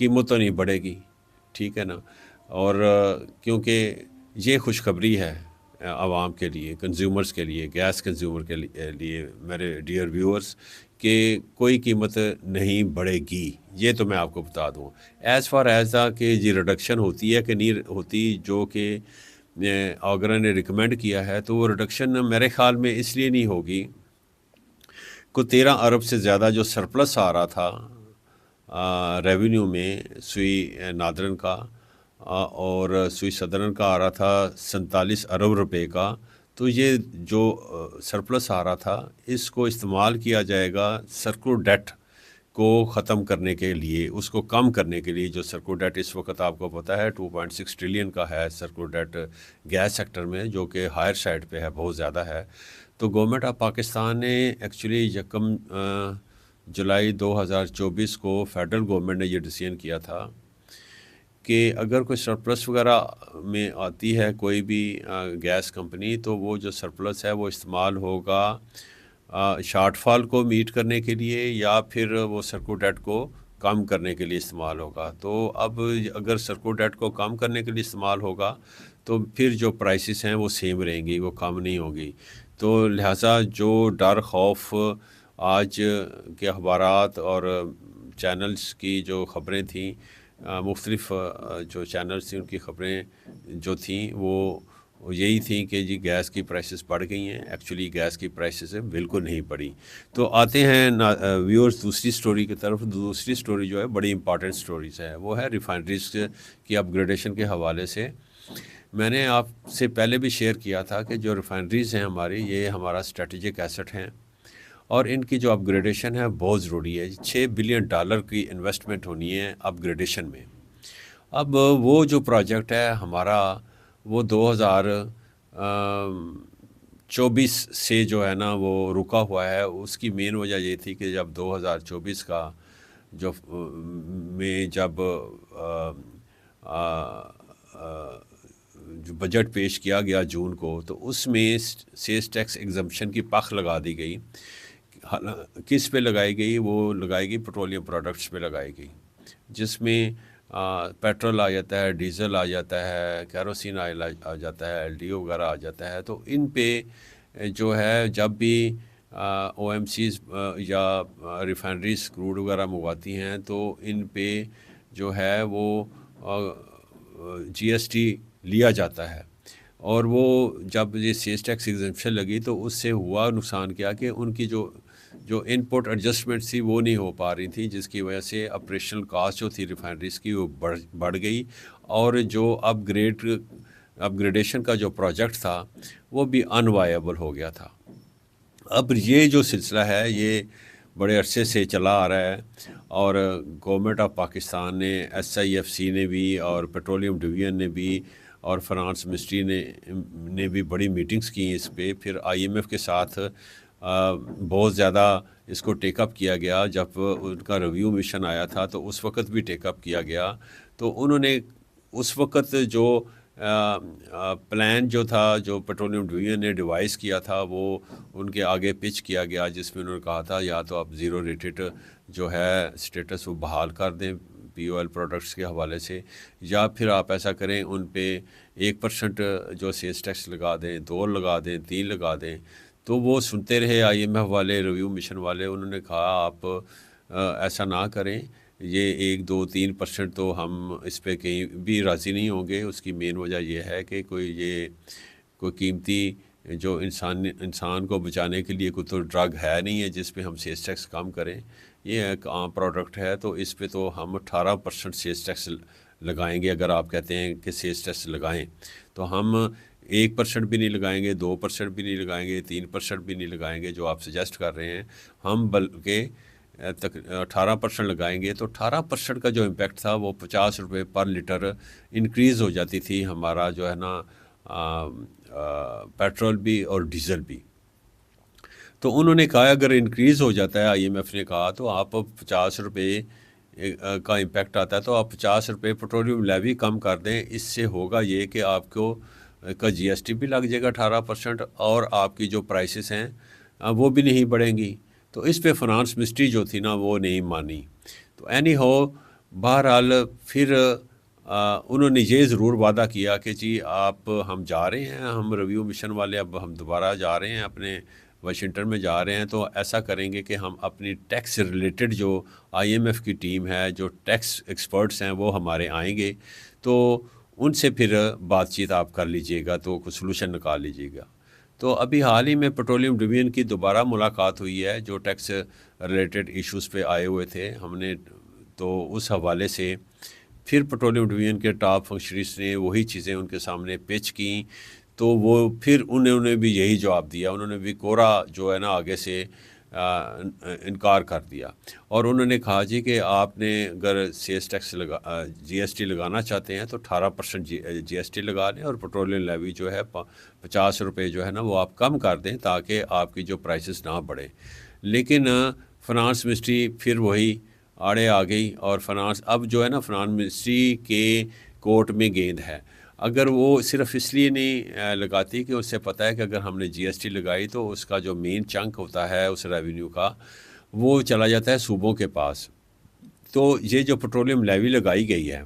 قیمت تو نہیں بڑھے گی، ٹھیک ہے نا. اور کیونکہ یہ خوشخبری ہے عوام کے لیے، کنزیومرز کے لیے، گیس کنزیومر کے لیے میرے ڈیئر ویورز، کہ کوئی قیمت نہیں بڑھے گی. یہ تو میں آپ کو بتا دوں. ایز فار ایز کہ یہ ریڈکشن ہوتی ہے کہ نہیں ہوتی، جو کہ آگرہ نے ریکمینڈ کیا ہے، تو وہ ریڈکشن میرے خیال میں اس لیے نہیں ہوگی کو 13 ارب سے زیادہ جو سرپلس آ رہا تھا ریونیو میں سوئی نادرن کا اور سوئی صدرن کا آ رہا تھا 47 ارب روپے کا. تو یہ جو سرپلس آ رہا تھا اس کو استعمال کیا جائے گا سرکلر ڈیٹ کو ختم کرنے کے لیے، اس کو کم کرنے کے لیے. جو سرکلر ڈیٹ اس وقت آپ کو پتہ ہے 2.6 ٹریلین کا ہے سرکلر ڈیٹ گیس سیکٹر میں، جو کہ ہائر سائڈ پہ ہے، بہت زیادہ ہے. تو گورنمنٹ آف پاکستان نے ایکچولی 1 جولائی 2024 کو فیڈرل گورنمنٹ نے یہ ڈیسیژن کیا تھا کہ اگر کوئی سرپلس وغیرہ میں آتی ہے کوئی بھی گیس کمپنی، تو وہ جو سرپلس ہے وہ استعمال ہوگا شارٹ فال کو میٹ کرنے کے لیے، یا پھر وہ سرکلر ڈیٹ کو کم کرنے کے لیے استعمال ہوگا. تو اب اگر سرکلر ڈیٹ کو کم کرنے کے لیے استعمال ہوگا تو پھر جو پرائسز ہیں وہ سیم رہیں گی، وہ کم نہیں ہوگی. تو لہٰذا جو ڈر خوف آج کے اخبارات اور چینلز کی جو خبریں تھیں، مختلف جو چینلز تھیں ان کی خبریں جو تھیں وہ یہی تھیں کہ جی گیس کی پرائسز بڑھ گئی ہیں. ایکچولی گیس کی پرائسز بالکل نہیں بڑھی. تو آتے ہیں ویورز دوسری سٹوری کی طرف. دوسری سٹوری جو ہے بڑی امپارٹنٹ سٹوریز ہے، وہ ہے ریفائنریز کی اپ گریڈیشن کے حوالے سے. میں نے آپ سے پہلے بھی شیئر کیا تھا کہ جو ریفائنریز ہیں ہماری، یہ ہمارا اسٹریٹجک ایسٹ ہیں، اور ان کی جو اپ گریڈیشن ہے بہت ضروری ہے. $6 بلین کی انویسٹمنٹ ہونی ہے اپ گریڈیشن میں. اب وہ جو پروجیکٹ ہے ہمارا وہ 2024 سے جو ہے نا وہ رکا ہوا ہے. اس کی مین وجہ یہ تھی کہ جب 2024 کا جو بجٹ پیش کیا گیا جون کو، تو اس میں سیز ٹیکس ایگزمپشن کی پخ لگا دی گئی. کس پہ لگائی گئی؟ وہ لگائی گئی پیٹرولیم پروڈکٹس پہ لگائی گئی، جس میں پیٹرول آ جاتا ہے، ڈیزل آ جاتا ہے، کیروسین آئل آ جاتا ہے، LDO وغیرہ آ جاتا ہے. تو ان پہ جو ہے جب بھی OMCs یا ریفائنریز کروڈ وغیرہ منگواتی ہیں تو ان پہ جو ہے وہ GST لیا جاتا ہے. اور وہ جب یہ سیز ٹیکس ایگزمپشن لگی تو اس سے ہوا نقصان کیا کہ ان کی جو ان پٹ ایڈجسٹمنٹ تھی وہ نہیں ہو پا رہی تھی، جس کی وجہ سے آپریشنل کاسٹ جو تھی ریفائنریز کی وہ بڑھ گئی، اور جو اپ گریڈیشن کا جو پروجیکٹ تھا وہ بھی ان وائیبل ہو گیا تھا. اب یہ جو سلسلہ ہے یہ بڑے عرصے سے چلا آ رہا ہے، اور گورنمنٹ آف پاکستان نے، SIFC نے بھی، اور پیٹرولیم ڈویژن نے بھی، اور فنانس منسٹری نے بھی بڑی میٹنگز کی اس پہ. پھر IMF کے ساتھ بہت زیادہ اس کو ٹیک اپ کیا گیا. جب ان کا ریویو مشن آیا تھا تو اس وقت بھی ٹیک اپ کیا گیا. تو انہوں نے اس وقت جو پلان جو تھا، جو پیٹرولیم ڈویژن نے ڈیوائز کیا تھا، وہ ان کے آگے پچ کیا گیا، جس میں انہوں نے کہا تھا یا تو آپ زیرو ریٹڈ جو ہے اسٹیٹس وہ بحال کر دیں POL پروڈکٹس کے حوالے سے، یا پھر آپ ایسا کریں ان پہ 1% جو سیز ٹیکس لگا دیں، 2 لگا دیں، 3 لگا دیں. تو وہ سنتے رہے IMF والے، ریویو مشن والے. انہوں نے کہا آپ ایسا نہ کریں، یہ 1 2 3% تو ہم اس پہ کہیں بھی راضی نہیں ہوں گے. اس کی مین وجہ یہ ہے کہ کوئی قیمتی جو انسان کو بچانے کے لیے کوئی تو ڈرگ ہے نہیں ہے جس پہ ہم سیز ٹیکس کم کریں. یہ ایک عام پروڈکٹ ہے، تو اس پہ تو ہم 18% سیز ٹیکس لگائیں گے. اگر آپ کہتے ہیں کہ سیز ٹیکس لگائیں تو ہم 1% بھی نہیں لگائیں گے، 2% بھی نہیں لگائیں گے، 3% بھی نہیں لگائیں گے جو آپ سجیسٹ کر رہے ہیں. ہم بلکہ 18% لگائیں گے. تو 18% کا جو امپیکٹ تھا وہ $50 پر لیٹر انکریز ہو جاتی تھی ہمارا جو ہے نا پیٹرول بھی اور ڈیزل بھی. تو انہوں نے کہا اگر انکریز ہو جاتا ہے، IMF نے کہا، تو آپ $50 کا امپیکٹ آتا ہے تو آپ $50 پیٹرولیم لیوی کم کر دیں. اس سے ہوگا یہ کہ آپ کو کا GST بھی لگ جائے گا 18%، اور آپ کی جو پرائسز ہیں وہ بھی نہیں بڑھیں گی. تو اس پہ فنانس منسٹری جو تھی نا وہ نہیں مانی. تو اینی ہو بہرحال پھر انہوں نے یہ ضرور وعدہ کیا کہ جی آپ ہم جا رہے ہیں، ہم ریویو مشن والے اب ہم دوبارہ جا رہے ہیں اپنے واشنگٹن میں جا رہے ہیں، تو ایسا کریں گے کہ ہم اپنی ٹیکس سے ریلیٹڈ جو آئی ایم ایف کی ٹیم ہے، جو ٹیکس ایکسپرٹس ہیں، وہ ہمارے آئیں گے، تو ان سے پھر بات چیت آپ کر لیجئے گا، تو کوئی سلوشن نکال لیجئے گا۔ تو ابھی حال ہی میں پیٹرولیم ڈویژن کی دوبارہ ملاقات ہوئی ہے، جو ٹیکس ریلیٹڈ ایشوز پہ آئے ہوئے تھے، ہم نے تو اس حوالے سے پھر پیٹرولیم ڈویژن کے ٹاپ فنکشنریز نے وہی چیزیں ان کے سامنے پیش کیں، تو وہ پھر انہوں نے بھی یہی جواب دیا، انہوں نے بھی کورا جو ہے نا آگے سے انکار کر دیا، اور انہوں نے کہا جی کہ آپ نے اگر sales tax G S T لگانا چاہتے ہیں تو 18% جی ایس ٹی لگا لیں، اور پیٹرولیم لیوی جو ہے 50 روپے جو ہے نا وہ آپ کم کر دیں تاکہ آپ کی جو پرائسز نہ بڑھیں۔ لیکن فنانس منسٹری پھر وہی آڑے آ گئی، اور فنانس اب جو ہے نا فنانس منسٹری کے کورٹ میں گیند ہے۔ اگر وہ صرف اس لیے نہیں لگاتی کہ اس سے پتہ ہے کہ اگر ہم نے جی ایس ٹی لگائی تو اس کا جو مین چنک ہوتا ہے اس ریونیو کا، وہ چلا جاتا ہے صوبوں کے پاس۔ تو یہ جو پیٹرولیم لیوی لگائی گئی ہے،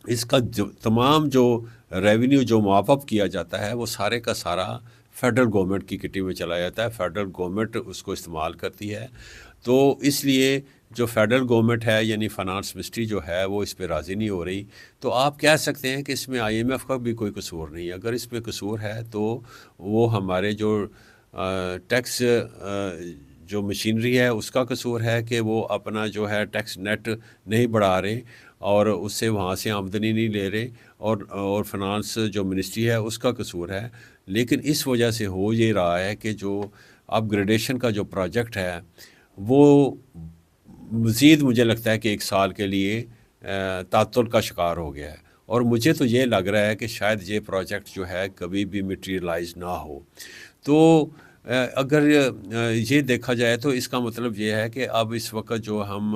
اس کا تمام جو ریونیو جو معاف کیا جاتا ہے وہ سارے کا سارا فیڈرل گورنمنٹ کی کٹی میں چلا جاتا ہے، فیڈرل گورنمنٹ اس کو استعمال کرتی ہے۔ تو اس لیے جو فیڈرل گورنمنٹ ہے یعنی فنانس منسٹری جو ہے وہ اس پہ راضی نہیں ہو رہی۔ تو آپ کہہ سکتے ہیں کہ اس میں آئی ایم ایف کا بھی کوئی قصور نہیں، اگر اس میں قصور ہے تو وہ ہمارے جو ٹیکس جو مشینری ہے اس کا قصور ہے کہ وہ اپنا جو ہے ٹیکس نیٹ نہیں بڑھا رہے اور اس سے وہاں سے آمدنی نہیں لے رہے، اور فنانس جو منسٹری ہے اس کا قصور ہے۔ لیکن اس وجہ سے ہو یہ رہا ہے کہ جو اپ گریڈیشن کا جو پروجیکٹ ہے وہ مزید مجھے لگتا ہے کہ 1 سال کے لیے تعطل کا شکار ہو گیا ہے، اور مجھے تو یہ لگ رہا ہے کہ شاید یہ پروجیکٹ جو ہے کبھی بھی میٹیریلائز نہ ہو۔ تو اگر یہ دیکھا جائے تو اس کا مطلب یہ ہے کہ اب اس وقت جو ہم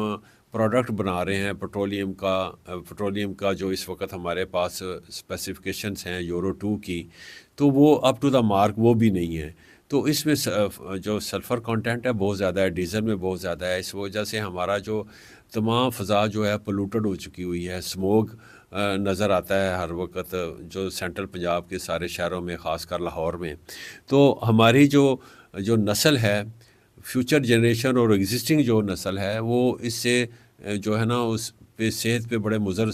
پروڈکٹ بنا رہے ہیں پیٹرولیم کا جو اس وقت ہمارے پاس اسپیسیفکیشنز ہیں یورو 2 کی، تو وہ اپ ٹو دا مارک وہ بھی نہیں ہے۔ تو اس میں جو سلفر کانٹینٹ ہے بہت زیادہ ہے، ڈیزل میں بہت زیادہ ہے، اس وجہ سے ہمارا جو تمام فضا جو ہے پولوٹڈ ہو چکی ہوئی ہے، اسموگ نظر آتا ہے ہر وقت جو سینٹرل پنجاب کے سارے شہروں میں، خاص کر لاہور میں۔ تو ہماری جو نسل ہے، فیوچر جنریشن اور ایگزسٹنگ جو نسل ہے، وہ اس سے جو ہے نا اس پہ صحت پہ بڑے مضر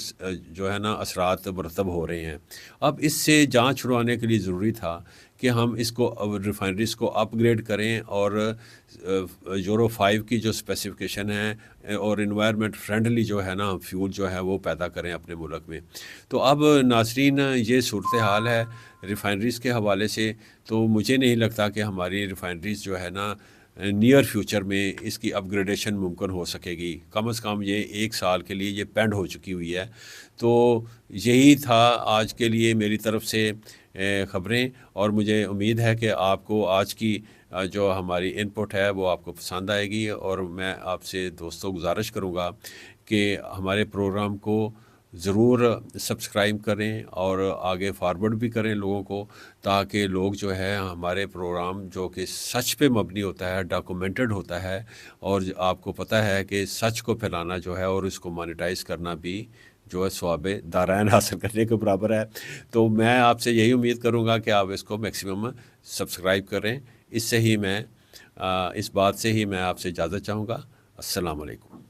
جو ہے نا اثرات مرتب ہو رہے ہیں۔ اب اس سے جان چھڑوانے کے لیے ضروری تھا کہ ہم اس کو ریفائنریز کو اپ گریڈ کریں، اور یورو 5 کی جو اسپیسیفکیشن ہے اور انوائرمنٹ فرینڈلی جو ہے نا فیول جو ہے وہ پیدا کریں اپنے ملک میں۔ تو اب ناظرین یہ صورتحال ہے ریفائنریز کے حوالے سے، تو مجھے نہیں لگتا کہ ہماری ریفائنریز جو ہے نا نیئر فیوچر میں اس کی اپ گریڈیشن ممکن ہو سکے گی، کم از کم یہ 1 سال کے لیے یہ پینڈ ہو چکی ہوئی ہے۔ تو یہی تھا آج کے لیے میری طرف سے خبریں، اور مجھے امید ہے کہ آپ کو آج کی جو ہماری ان پٹ ہے وہ آپ کو پسند آئے گی، اور میں آپ سے دوستوں گزارش کروں گا کہ ہمارے پروگرام کو ضرور سبسکرائب کریں اور آگے فارورڈ بھی کریں لوگوں کو، تاکہ لوگ جو ہے ہمارے پروگرام جو کہ سچ پہ مبنی ہوتا ہے، ڈاکومنٹڈ ہوتا ہے، اور آپ کو پتہ ہے کہ سچ کو پھیلانا جو ہے اور اس کو مانیٹائز کرنا بھی جو ہے ثواب دارائن حاصل کرنے کے برابر ہے۔ تو میں آپ سے یہی امید کروں گا کہ آپ اس کو میکسیمم سبسکرائب کریں۔ اس بات سے ہی میں آپ سے اجازت چاہوں گا۔ السلام علیکم۔